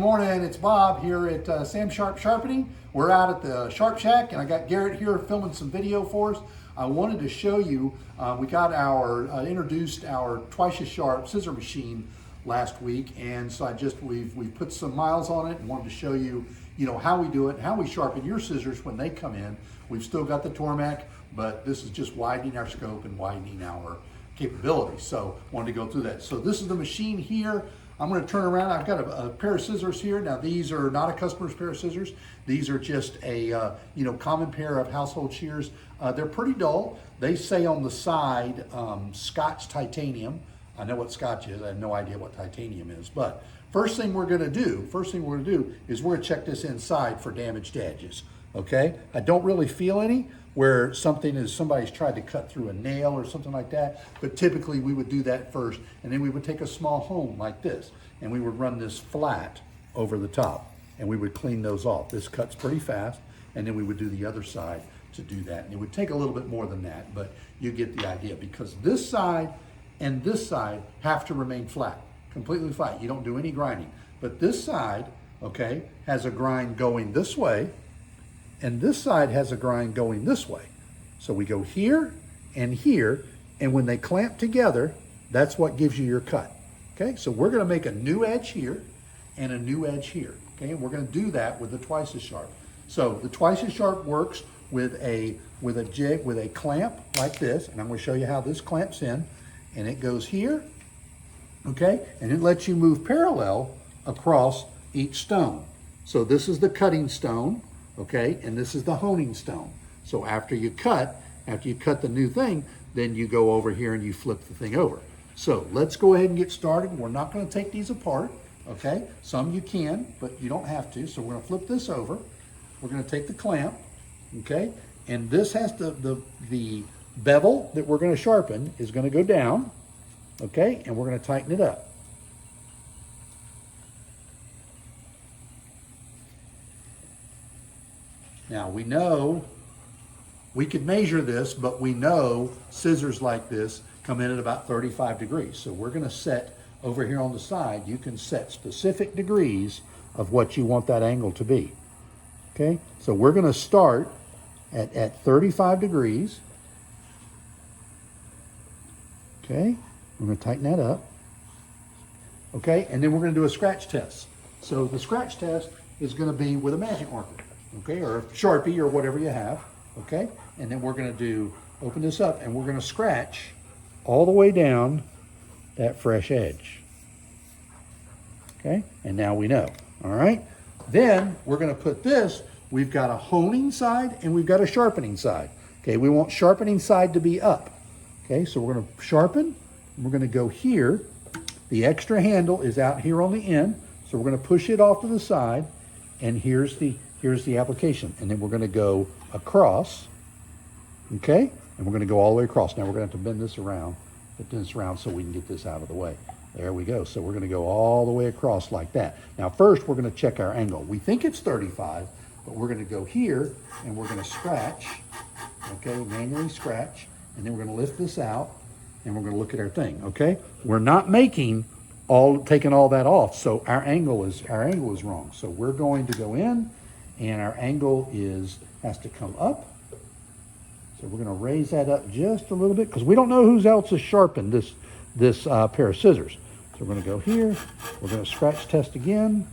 morning. It's Bob here at SamSharp Sharpening. We're out at the Sharp Shack, and I got Garrett here filming some video for us. I wanted to show you, we got introduced our twice as sharp scissor machine last week, and so we've put some miles on it and wanted to show you, how we do it, how we sharpen your scissors when they come in. We've still got the Tormek, but this is just widening our scope and widening our capabilities. So wanted to go through that. So this is the machine here. I'm going to turn around. I've got a pair of scissors here. Now these are not a customer's pair of scissors. These are just a common pair of household shears. They're pretty dull. They say on the side Scotch titanium. I know what Scotch is. I have no idea what titanium is. But first thing we're going to do is we're going to check this inside for damaged edges. Okay? I don't really feel any where somebody's tried to cut through a nail or something like that, but typically we would do that first, and then we would take a small hone like this, and we would run this flat over the top, and we would clean those off. This cuts pretty fast, and then we would do the other side to do that. And it would take a little bit more than that, but you get the idea, because this side and this side have to remain flat, completely flat. You don't do any grinding. But this side, okay, has a grind going this way, and this side has a grind going this way. So we go here, and when they clamp together, that's what gives you your cut. Okay, so we're gonna make a new edge here and a new edge here. Okay, and we're gonna do that with the twice as sharp. So the twice as sharp works with a clamp like this, and I'm gonna show you how this clamps in, and it goes here, okay, and it lets you move parallel across each stone. So this is the cutting stone, okay, and this is the honing stone. So after you cut the new thing, then you go over here and you flip the thing over. So let's go ahead and get started. We're not going to take these apart, okay? Some you can, but you don't have to. So we're going to flip this over. We're going to take the clamp, okay, and this has the bevel that we're going to sharpen is going to go down, okay, and we're going to tighten it up. Now we know, we could measure this, but we know scissors like this come in at about 35 degrees. So we're gonna set over here on the side, you can set specific degrees of what you want that angle to be. Okay, so we're gonna start at 35 degrees. Okay, we're gonna tighten that up. Okay, and then we're gonna do a scratch test. So the scratch test is gonna be with a magic marker. Okay, or a Sharpie or whatever you have, okay? And then we're gonna open this up, and we're gonna scratch all the way down that fresh edge. Okay, and now we know, all right? Then we're gonna put this, we've got a honing side and we've got a sharpening side. Okay, we want sharpening side to be up. Okay, so we're gonna sharpen, we're gonna go here. The extra handle is out here on the end, so we're gonna push it off to the side, and here's the application. And then we're gonna go across, okay? And we're gonna go all the way across. Now we're gonna have to bend this around so we can get this out of the way. There we go. So we're gonna go all the way across like that. Now first we're gonna check our angle. We think it's 35, but we're gonna go here and we're gonna scratch, okay? Manually scratch, and then we're gonna lift this out and we're gonna look at our thing, okay? We're not taking all that off, so our angle is wrong. So we're going to go in, and our angle has to come up. So we're going to raise that up just a little bit, because we don't know who else has sharpened this pair of scissors. So we're going to go here. We're going to scratch test again.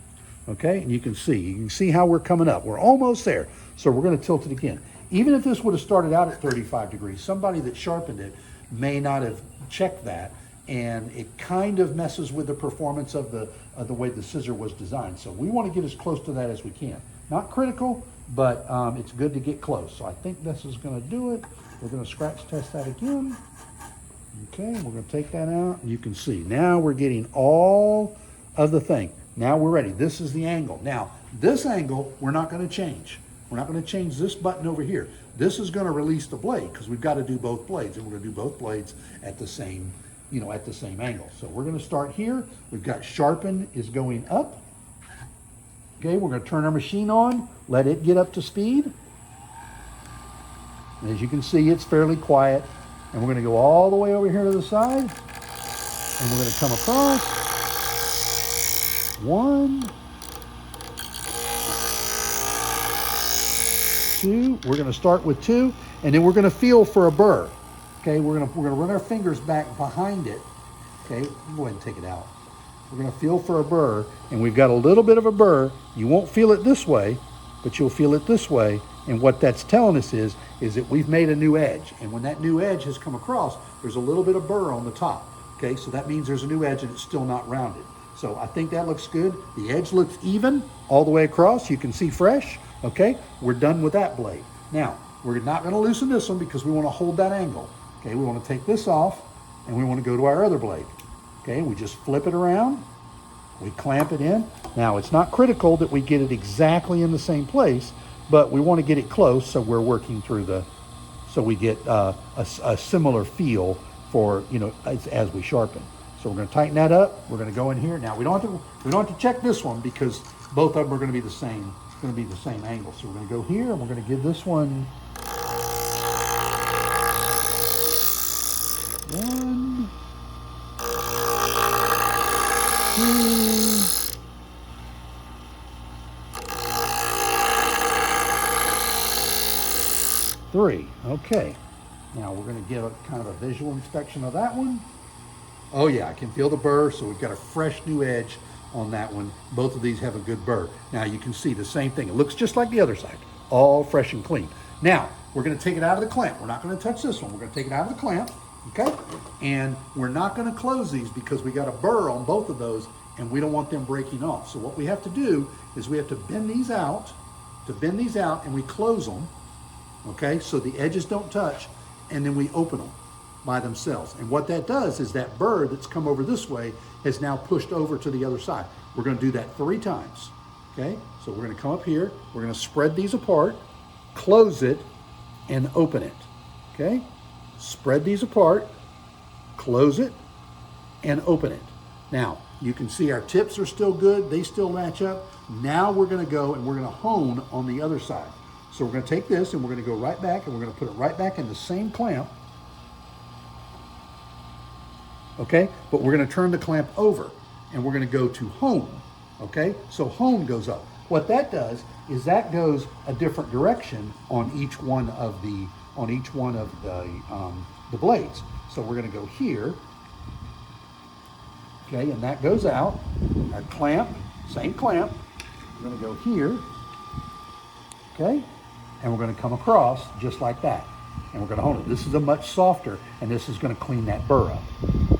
Okay, and you can see how we're coming up. We're almost there. So we're going to tilt it again. Even if this would have started out at 35 degrees, somebody that sharpened it may not have checked that, and it kind of messes with the performance of the way the scissor was designed. So we want to get as close to that as we can. Not critical, but it's good to get close. So I think this is going to do it. We're going to scratch test that again. Okay, we're going to take that out. You can see now we're getting all of the thing. Now we're ready. This is the angle. Now this angle we're not going to change. We're not going to change this button over here. This is going to release the blade, because we've got to do both blades, and we're going to do both blades at the same angle. So we're going to start here. We've got sharpen is going up. Okay, we're going to turn our machine on, let it get up to speed. And as you can see, it's fairly quiet. And we're going to go all the way over here to the side, and we're going to come across. 1, 2. We're going to start with 2, and then we're going to feel for a burr. Okay, we're going to run our fingers back behind it. Okay, go ahead and take it out. We're going to feel for a burr, and we've got a little bit of a burr. You won't feel it this way, but you'll feel it this way. And what that's telling us is that we've made a new edge. And when that new edge has come across, there's a little bit of burr on the top. Okay, so that means there's a new edge and it's still not rounded. So I think that looks good. The edge looks even all the way across. You can see fresh. Okay, we're done with that blade. Now, we're not going to loosen this one because we want to hold that angle. Okay, we want to take this off and we want to go to our other blade. Okay, we just flip it around. We clamp it in. Now, it's not critical that we get it exactly in the same place, but we want to get it close so we're working through so we get a similar feel for, as we sharpen. So we're going to tighten that up. We're going to go in here. Now we don't have to check this one because both of them are going to be the same. It's going to be the same angle. So we're going to go here and we're going to give this one 1, 2, 3. Okay. Now we're going to give a kind of a visual inspection of that one. Oh yeah, I can feel the burr, so we've got a fresh new edge on that one. Both of these have a good burr. Now you can see the same thing. It looks just like the other side, all fresh and clean. Now, we're going to take it out of the clamp. We're not going to touch this one. We're going to take it out of the clamp, okay? And we're not going to close these because we got a burr on both of those and we don't want them breaking off. So what we have to do is we have to bend these out, and we close them, okay? So the edges don't touch, and then we open them by themselves. And what that does is that burr that's come over this way is now pushed over to the other side. We're going to do that 3 times, okay? So we're going to come up here, we're going to spread these apart, close it, and open it, okay? Spread these apart, close it, and open it. Now, you can see our tips are still good, they still match up. Now we're going to go and we're going to hone on the other side. So we're going to take this and we're going to go right back and we're going to put it right back in the same clamp. Okay, but we're going to turn the clamp over and we're going to go to hone. Okay, so hone goes up. What that does is that goes a different direction on each one of the blades. So we're going to go here. Okay, and that goes out. Our clamp, same clamp. We're going to go here. Okay, and we're going to come across just like that. And we're going to hone it. This is a much softer, and this is going to clean that burr up.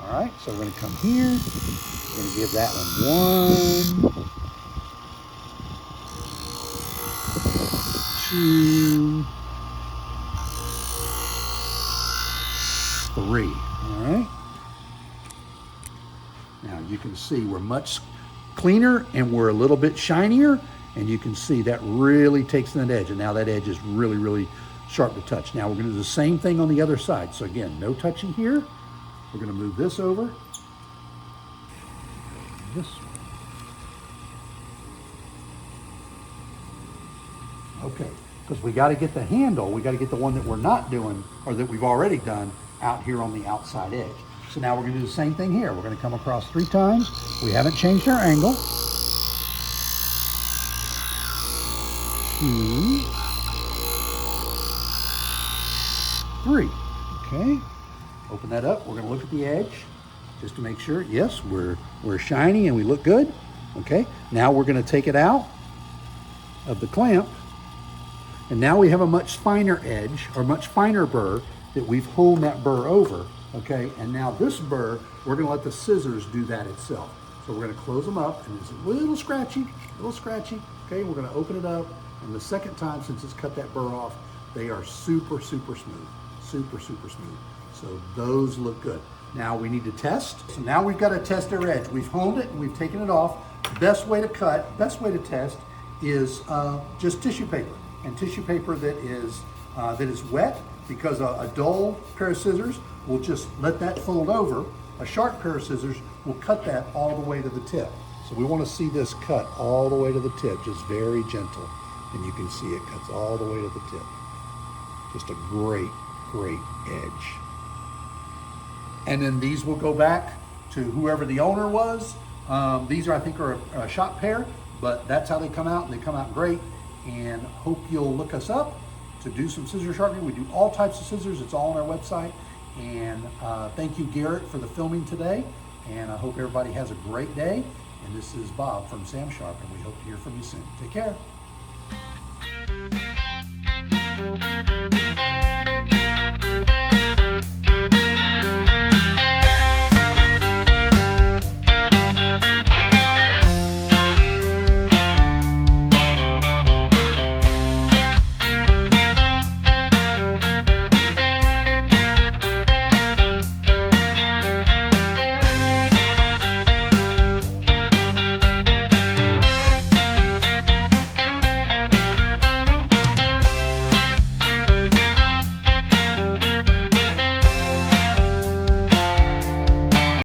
All right, so we're going to come here. We're going to give that one 1, 2, 3. All right. Now you can see we're much cleaner and we're a little bit shinier, and you can see that really takes that edge. And now that edge is really, really sharp to touch. Now we're going to do the same thing on the other side. So again, no touching here. We're going to move this over. This way. Okay, because we got to get the handle, we got to get the one that we're not doing or that we've already done out here on the outside edge. So now we're going to do the same thing here. We're going to come across 3 times. We haven't changed our angle. 2, 3. Okay. Open that up. We're going to look at the edge just to make sure. Yes, we're shiny and we look good. Okay. Now we're going to take it out of the clamp, and now we have a much finer edge or much finer burr that we've honed that burr over. Okay. And now this burr, we're going to let the scissors do that itself. So we're going to close them up, and it's a little scratchy. Okay. We're going to open it up, and the second time, since it's cut that burr off, they are super, super smooth. Super, super smooth. So those look good. Now we need to test. So now we've got to test our edge. We've honed it and we've taken it off. Best way to cut, best way to test is just tissue paper. And tissue paper that is wet, because a dull pair of scissors will just let that fold over. A sharp pair of scissors will cut that all the way to the tip. So we want to see this cut all the way to the tip, just very gentle. And you can see it cuts all the way to the tip. Just a great edge. And then these will go back to whoever the owner was. These I think are a shop pair, but that's how they come out, and they come out great. And hope you'll look us up to do some scissor sharpening. We do all types of scissors. It's all on our website. And thank you, Garrett, for the filming today. And I hope everybody has a great day. And this is Bob from SamSharp, and we hope to hear from you soon. Take care.